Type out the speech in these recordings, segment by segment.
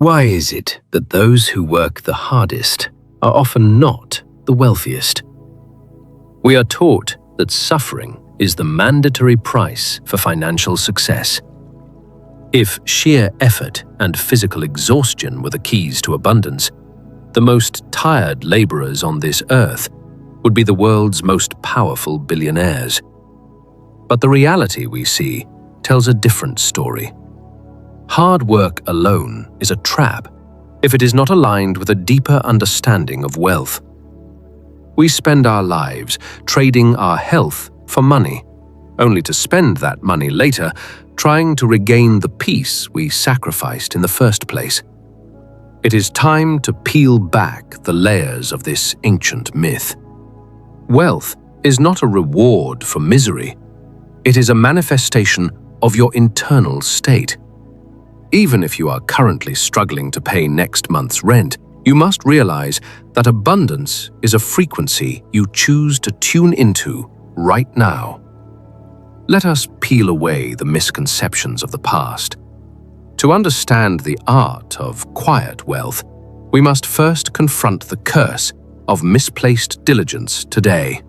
Why is it that those who work the hardest are often not the wealthiest? We are taught that suffering is the mandatory price for financial success. If sheer effort and physical exhaustion were the keys to abundance, the most tired laborers on this earth would be the world's most powerful billionaires. But the reality we see tells a different story. Hard work alone is a trap if it is not aligned with a deeper understanding of wealth. We spend our lives trading our health for money, only to spend that money later trying to regain the peace we sacrificed in the first place. It is time to peel back the layers of this ancient myth. Wealth is not a reward for misery. It is a manifestation of your internal state. Even if you are currently struggling to pay next month's rent, you must realize that abundance is a frequency you choose to tune into right now. Let us peel away the misconceptions of the past. To understand the art of quiet wealth, we must first confront the curse of misplaced diligence today.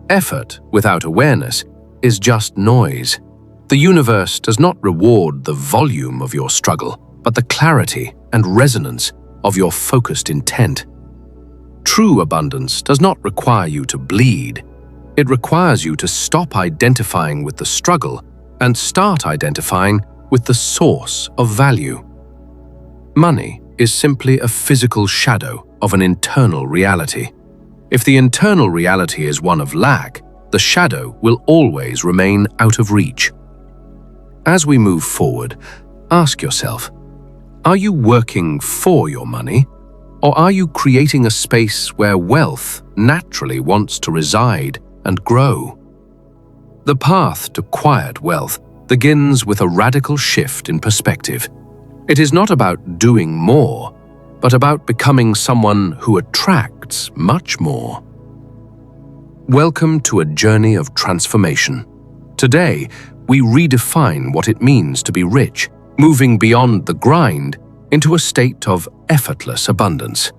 Effort without awareness is just noise. The universe does not reward the volume of your struggle, but the clarity and resonance of your focused intent. True abundance does not require you to bleed. It requires you to stop identifying with the struggle and start identifying with the source of value. Money is simply a physical shadow of an internal reality. If the internal reality is one of lack, the shadow will always remain out of reach. As we move forward, ask yourself, are you working for your money, or are you creating a space where wealth naturally wants to reside and grow? The path to quiet wealth begins with a radical shift in perspective. It is not about doing more, but about becoming someone who attracts much more. Welcome to a journey of transformation. Today, we redefine what it means to be rich, moving beyond the grind into a state of effortless abundance.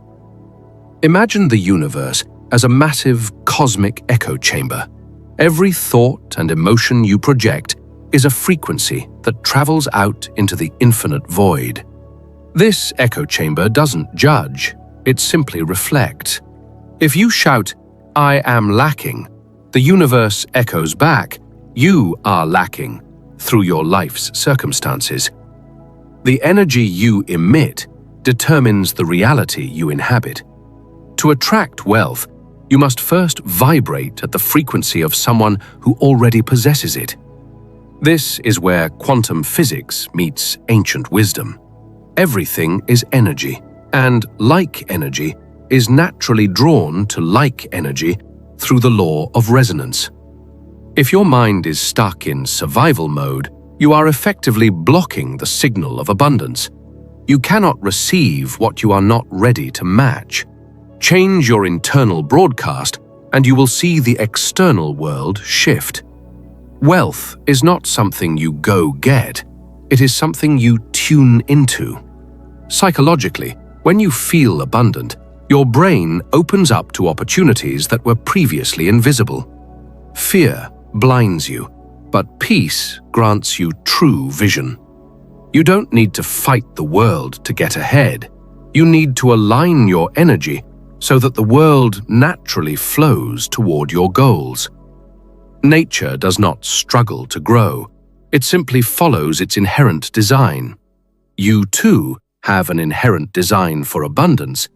Imagine the universe as a massive cosmic echo chamber. Every thought and emotion you project is a frequency that travels out into the infinite void. This echo chamber doesn't judge, it simply reflects. If you shout, "I am lacking," the universe echoes back, "You are lacking," through your life's circumstances. The energy you emit determines the reality you inhabit. To attract wealth, you must first vibrate at the frequency of someone who already possesses it. This is where quantum physics meets ancient wisdom. Everything is energy, and like energy is naturally drawn to like energy through the law of resonance. If your mind is stuck in survival mode, you are effectively blocking the signal of abundance. You cannot receive what you are not ready to match. Change your internal broadcast, and you will see the external world shift. Wealth is not something you go get, it is something you tune into. Psychologically, when you feel abundant, your brain opens up to opportunities that were previously invisible. Fear blinds you, but peace grants you true vision. You don't need to fight the world to get ahead. You need to align your energy so that the world naturally flows toward your goals. Nature does not struggle to grow. It simply follows its inherent design. You too have an inherent design for abundance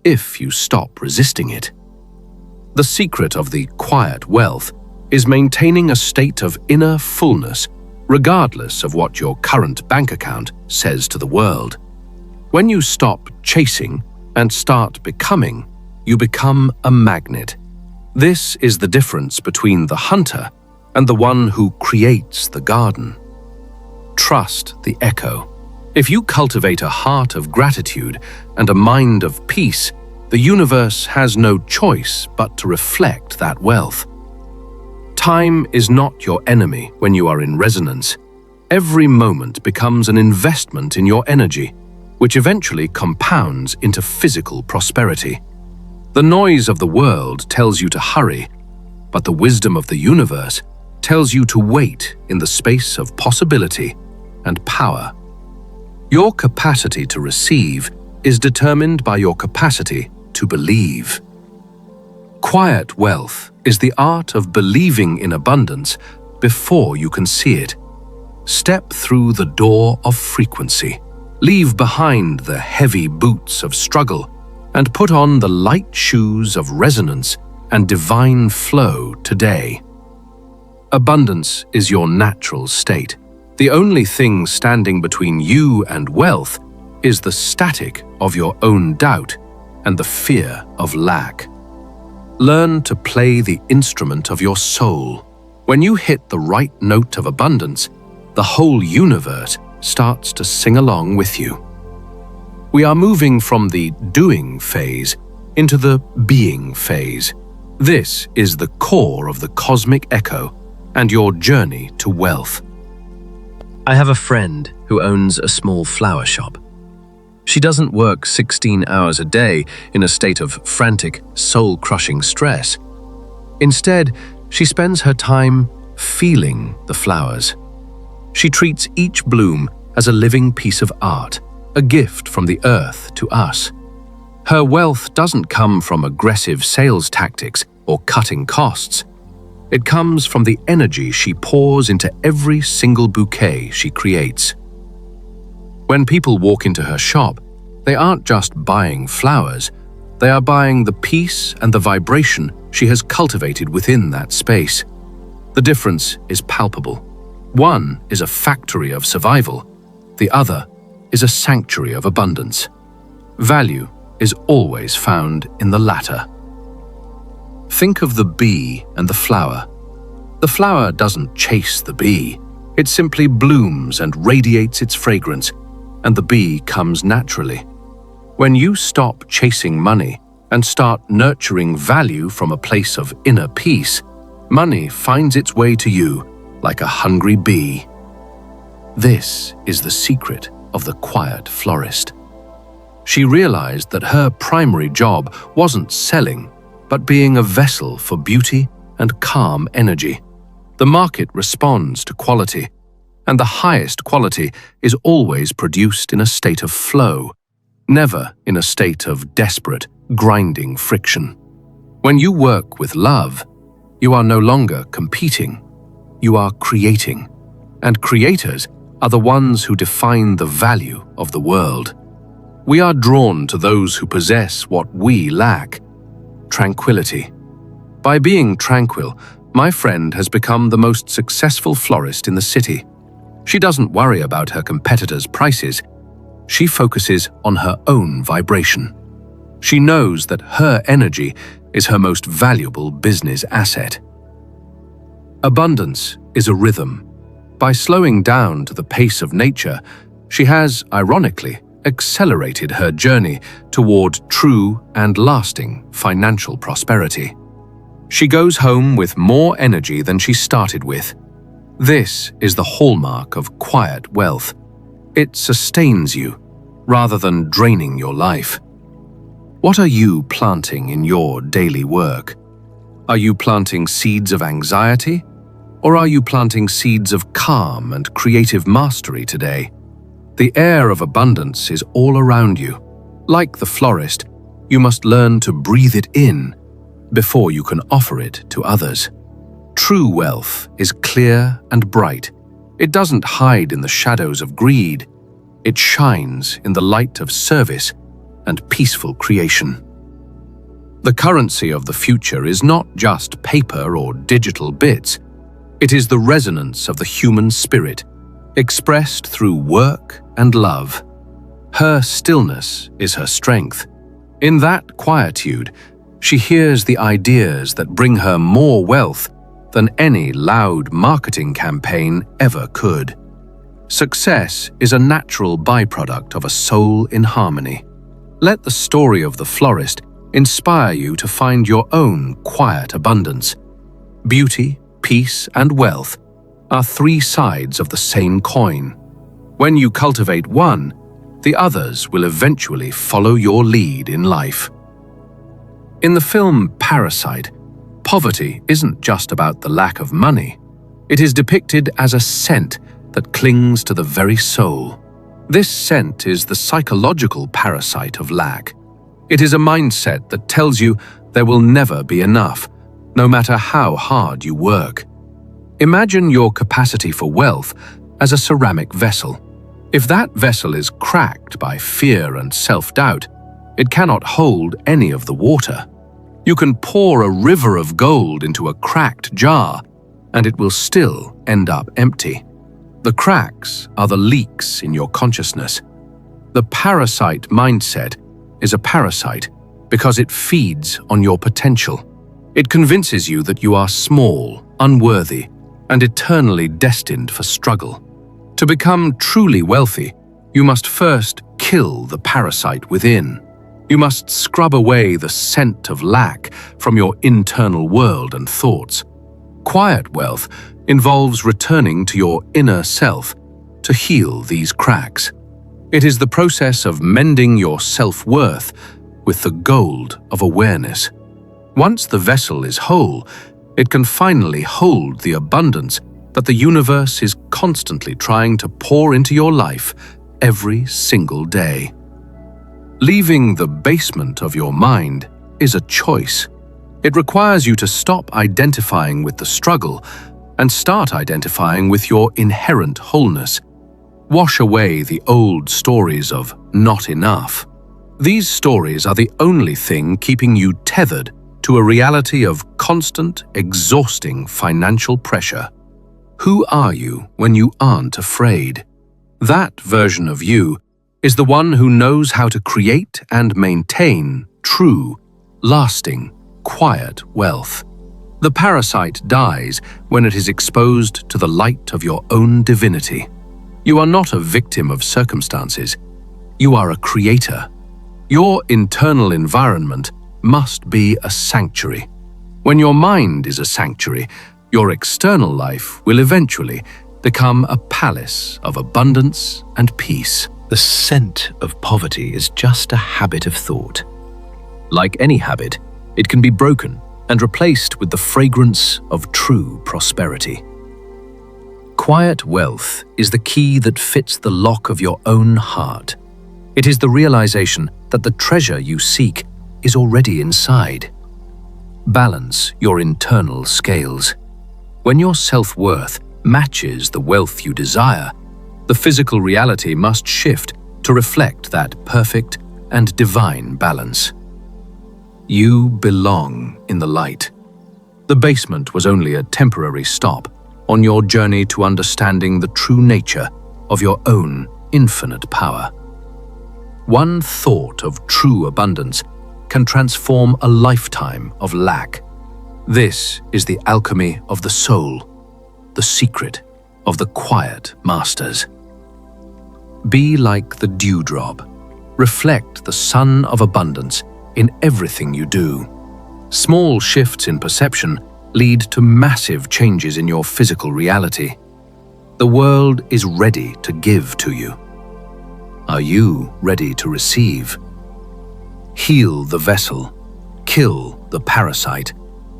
if you stop resisting it. The secret of the quiet wealth is maintaining a state of inner fullness, regardless of what your current bank account says to the world. When you stop chasing and start becoming, you become a magnet. This is the difference between the hunter and the one who creates the garden. Trust the echo. If you cultivate a heart of gratitude and a mind of peace, the universe has no choice but to reflect that wealth. Time is not your enemy when you are in resonance. Every moment becomes an investment in your energy. which eventually compounds into physical prosperity. The noise of the world tells you to hurry, but the wisdom of the universe tells you to wait in the space of possibility and power. Your capacity to receive is determined by your capacity to believe. Quiet wealth is the art of believing in abundance before you can see it. Step through the door of frequency. Leave behind the heavy boots of struggle and put on the light shoes of resonance and divine flow today. Abundance is your natural state. The only thing standing between you and wealth is the static of your own doubt and the fear of lack. Learn to play the instrument of your soul. When you hit the right note of abundance, the whole universe starts to sing along with you. We are moving from the doing phase into the being phase. This is the core of the cosmic echo and your journey to wealth. I have a friend who owns a small flower shop. She doesn't work 16 hours a day in a state of frantic, soul-crushing stress. Instead, she spends her time feeling the flowers. She treats each bloom as a living piece of art, a gift from the earth to us. Her wealth doesn't come from aggressive sales tactics or cutting costs. It comes from the energy she pours into every single bouquet she creates. When people walk into her shop, they aren't just buying flowers, they are buying the peace and the vibration she has cultivated within that space. The difference is palpable. One is a factory of survival, the other is a sanctuary of abundance. Value is always found in the latter. Think of the bee and the flower. The flower doesn't chase the bee, it simply blooms and radiates its fragrance, and the bee comes naturally. When you stop chasing money and start nurturing value from a place of inner peace, money finds its way to you like a hungry bee. This is the secret of the quiet florist. She realized that her primary job wasn't selling, but being a vessel for beauty and calm energy. The market responds to quality, and the highest quality is always produced in a state of flow, never in a state of desperate, grinding friction. When you work with love, you are no longer competing, you are creating, and creators are the ones who define the value of the world. We are drawn to those who possess what we lack: tranquility. By being tranquil, my friend has become the most successful florist in the city. She doesn't worry about her competitors' prices. She focuses on her own vibration. She knows that her energy is her most valuable business asset. Abundance is a rhythm. By slowing down to the pace of nature, she has, ironically, accelerated her journey toward true and lasting financial prosperity. She goes home with more energy than she started with. This is the hallmark of quiet wealth. It sustains you, rather than draining your life. What are you planting in your daily work? Are you planting seeds of anxiety, or are you planting seeds of calm and creative mastery today? The air of abundance is all around you. Like the florist, you must learn to breathe it in before you can offer it to others. True wealth is clear and bright. It doesn't hide in the shadows of greed. It shines in the light of service and peaceful creation. The currency of the future is not just paper or digital bits. It is the resonance of the human spirit, expressed through work and love. Her stillness is her strength. In that quietude, she hears the ideas that bring her more wealth than any loud marketing campaign ever could. Success is a natural byproduct of a soul in harmony. Let the story of the florist inspire you to find your own quiet abundance. Beauty, peace, and wealth are three sides of the same coin. When you cultivate one, the others will eventually follow your lead in life. In the film Parasite, poverty isn't just about the lack of money. It is depicted as a scent that clings to the very soul. This scent is the psychological parasite of lack. It is a mindset that tells you there will never be enough, no matter how hard you work. Imagine your capacity for wealth as a ceramic vessel. If that vessel is cracked by fear and self-doubt, it cannot hold any of the water. You can pour a river of gold into a cracked jar, and it will still end up empty. The cracks are the leaks in your consciousness. The parasite mindset is a parasite because it feeds on your potential. It convinces you that you are small, unworthy, and eternally destined for struggle. To become truly wealthy, you must first kill the parasite within. You must scrub away the scent of lack from your internal world and thoughts. Quiet wealth involves returning to your inner self to heal these cracks. It is the process of mending your self-worth with the gold of awareness. Once the vessel is whole, it can finally hold the abundance that the universe is constantly trying to pour into your life every single day. Leaving the basement of your mind is a choice. It requires you to stop identifying with the struggle and start identifying with your inherent wholeness. Wash away the old stories of not enough. These stories are the only thing keeping you tethered to a reality of constant, exhausting financial pressure. Who are you when you aren't afraid? That version of you is the one who knows how to create and maintain true, lasting, quiet wealth. The parasite dies when it is exposed to the light of your own divinity. You are not a victim of circumstances. You are a creator. Your internal environment must be a sanctuary. When your mind is a sanctuary, your external life will eventually become a palace of abundance and peace. The scent of poverty is just a habit of thought. Like any habit, it can be broken and replaced with the fragrance of true prosperity. Quiet wealth is the key that fits the lock of your own heart. It is the realization that the treasure you seek is already inside. Balance your internal scales. When your self-worth matches the wealth you desire, the physical reality must shift to reflect that perfect and divine balance. You belong in the light. The basement was only a temporary stop on your journey to understanding the true nature of your own infinite power. One thought of true abundance can transform a lifetime of lack. This is the alchemy of the soul, the secret of the quiet masters. Be like the dewdrop. Reflect the sun of abundance in everything you do. Small shifts in perception lead to massive changes in your physical reality. The world is ready to give to you. Are you ready to receive? Heal the vessel, kill the parasite,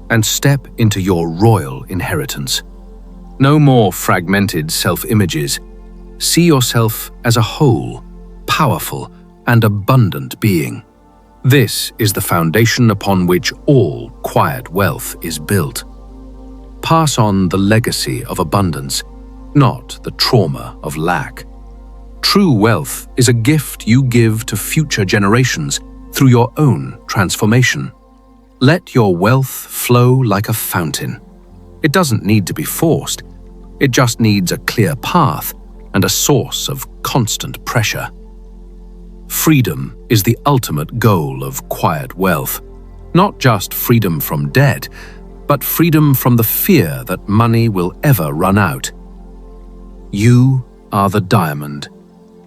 and step into your royal inheritance. No more fragmented self-images. See yourself as a whole, powerful, and abundant being. This is the foundation upon which all quiet wealth is built. Pass on the legacy of abundance, not the trauma of lack. True wealth is a gift you give to future generations through your own transformation. Let your wealth flow like a fountain. It doesn't need to be forced. It just needs a clear path and a source of constant pressure. Freedom is the ultimate goal of quiet wealth. Not just freedom from debt, but freedom from the fear that money will ever run out. You are the diamond.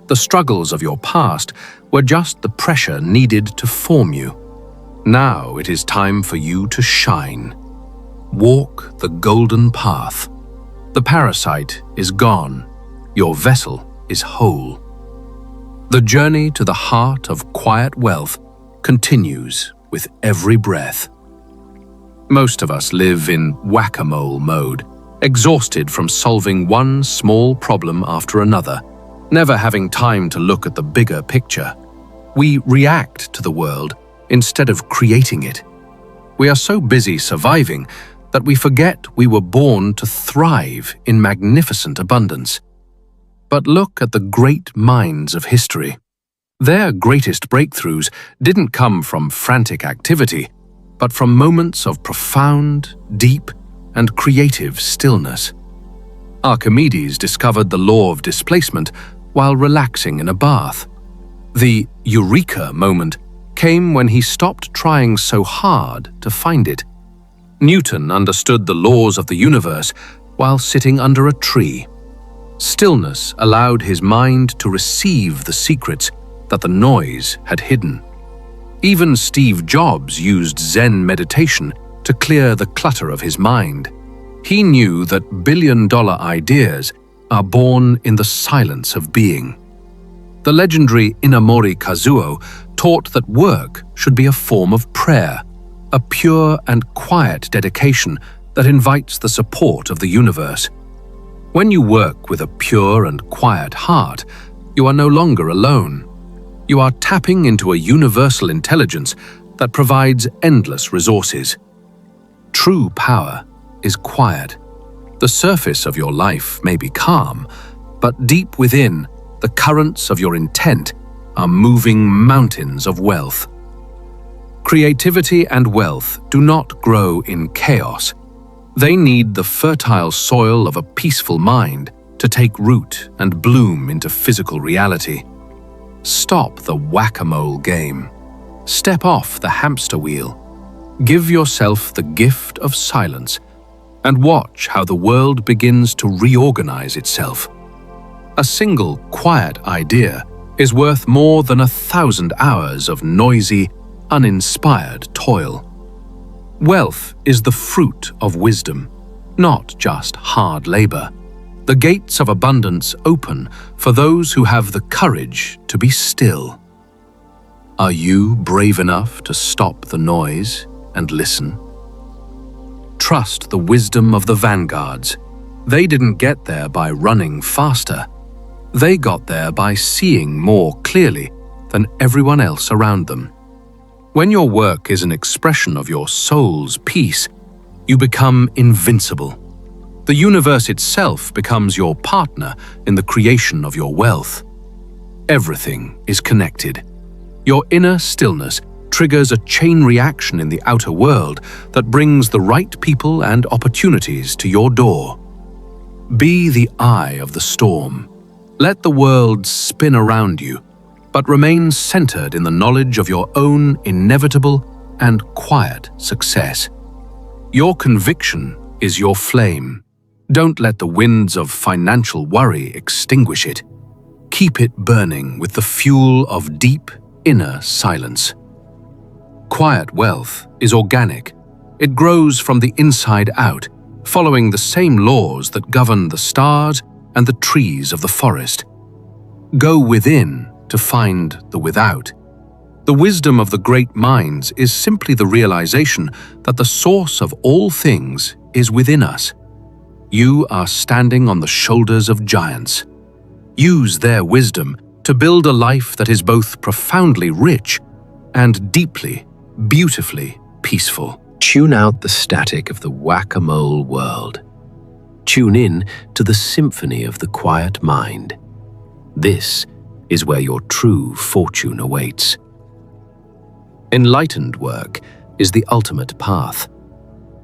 The struggles of your past were just the pressure needed to form you. Now it is time for you to shine. Walk the golden path. The parasite is gone. Your vessel is whole. The journey to the heart of quiet wealth continues with every breath. Most of us live in whack-a-mole mode, exhausted from solving one small problem after another, never having time to look at the bigger picture. We react to the world instead of creating it. We are so busy surviving that we forget we were born to thrive in magnificent abundance. But look at the great minds of history. Their greatest breakthroughs didn't come from frantic activity, but from moments of profound, deep, and creative stillness. Archimedes discovered the law of displacement while relaxing in a bath. The eureka moment came when he stopped trying so hard to find it. Newton understood the laws of the universe while sitting under a tree. Stillness allowed his mind to receive the secrets that the noise had hidden. Even Steve Jobs used Zen meditation to clear the clutter of his mind. He knew that billion-dollar ideas are born in the silence of being. The legendary Inamori Kazuo taught that work should be a form of prayer, a pure and quiet dedication that invites the support of the universe. When you work with a pure and quiet heart, you are no longer alone. You are tapping into a universal intelligence that provides endless resources. True power is quiet. The surface of your life may be calm, but deep within, the currents of your intent are moving mountains of wealth. Creativity and wealth do not grow in chaos. They need the fertile soil of a peaceful mind to take root and bloom into physical reality. Stop the whack-a-mole game. Step off the hamster wheel. Give yourself the gift of silence and watch how the world begins to reorganize itself. A single quiet idea is worth more than 1,000 hours of noisy, uninspired toil. Wealth is the fruit of wisdom, not just hard labor. The gates of abundance open for those who have the courage to be still. Are you brave enough to stop the noise and listen? Trust the wisdom of the vanguards. They didn't get there by running faster. They got there by seeing more clearly than everyone else around them. When your work is an expression of your soul's peace, you become invincible. The universe itself becomes your partner in the creation of your wealth. Everything is connected. Your inner stillness triggers a chain reaction in the outer world that brings the right people and opportunities to your door. Be the eye of the storm. Let the world spin around you, but remain centered in the knowledge of your own inevitable and quiet success. Your conviction is your flame. Don't let the winds of financial worry extinguish it. Keep it burning with the fuel of deep inner silence. Quiet wealth is organic. It grows from the inside out, following the same laws that govern the stars and the trees of the forest. Go within to find the without. The wisdom of the great minds is simply the realization that the source of all things is within us. You are standing on the shoulders of giants. Use their wisdom to build a life that is both profoundly rich and deeply, beautifully peaceful. Tune out the static of the whack-a-mole world. Tune in to the symphony of the quiet mind. This is where your true fortune awaits. Enlightened work is the ultimate path.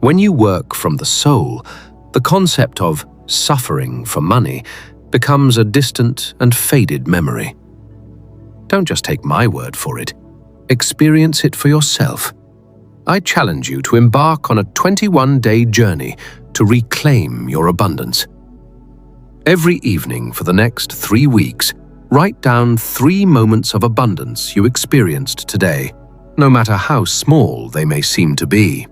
When you work from the soul, the concept of suffering for money becomes a distant and faded memory. Don't just take my word for it. Experience it for yourself. I challenge you to embark on a 21-day journey to reclaim your abundance. Every evening for the next 3 weeks, write down 3 moments of abundance you experienced today, no matter how small they may seem to be.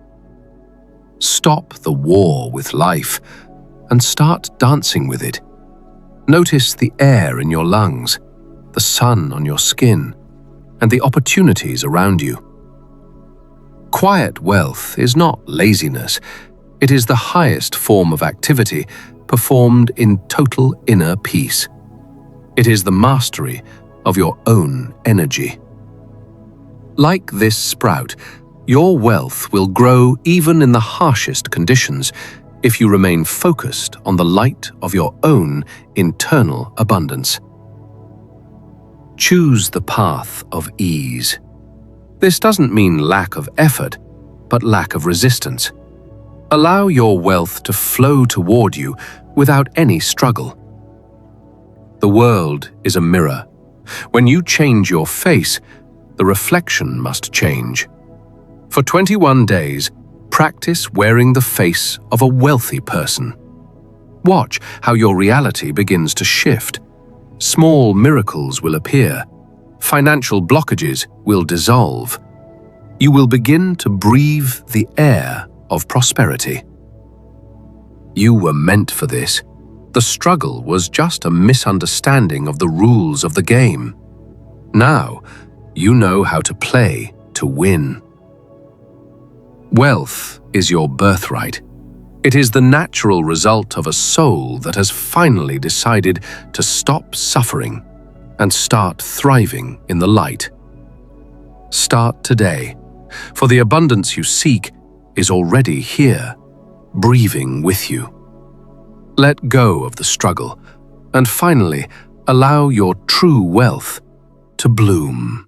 Stop the war with life and start dancing with it. Notice the air in your lungs. the sun on your skin, and the opportunities around you. Quiet wealth is not laziness. It is the highest form of activity performed in total inner peace. It is the mastery of your own energy. Like this sprout, your wealth will grow even in the harshest conditions if you remain focused on the light of your own internal abundance. Choose the path of ease. This doesn't mean lack of effort, but lack of resistance. Allow your wealth to flow toward you without any struggle. The world is a mirror. When you change your face, the reflection must change. For 21 days, practice wearing the face of a wealthy person. Watch how your reality begins to shift. Small miracles will appear. Financial blockages will dissolve. You will begin to breathe the air of prosperity. You were meant for this. The struggle was just a misunderstanding of the rules of the game. Now, you know how to play to win. Wealth is your birthright. It is the natural result of a soul that has finally decided to stop suffering and start thriving in the light. Start today, for the abundance you seek is already here, breathing with you. Let go of the struggle and finally allow your true wealth to bloom.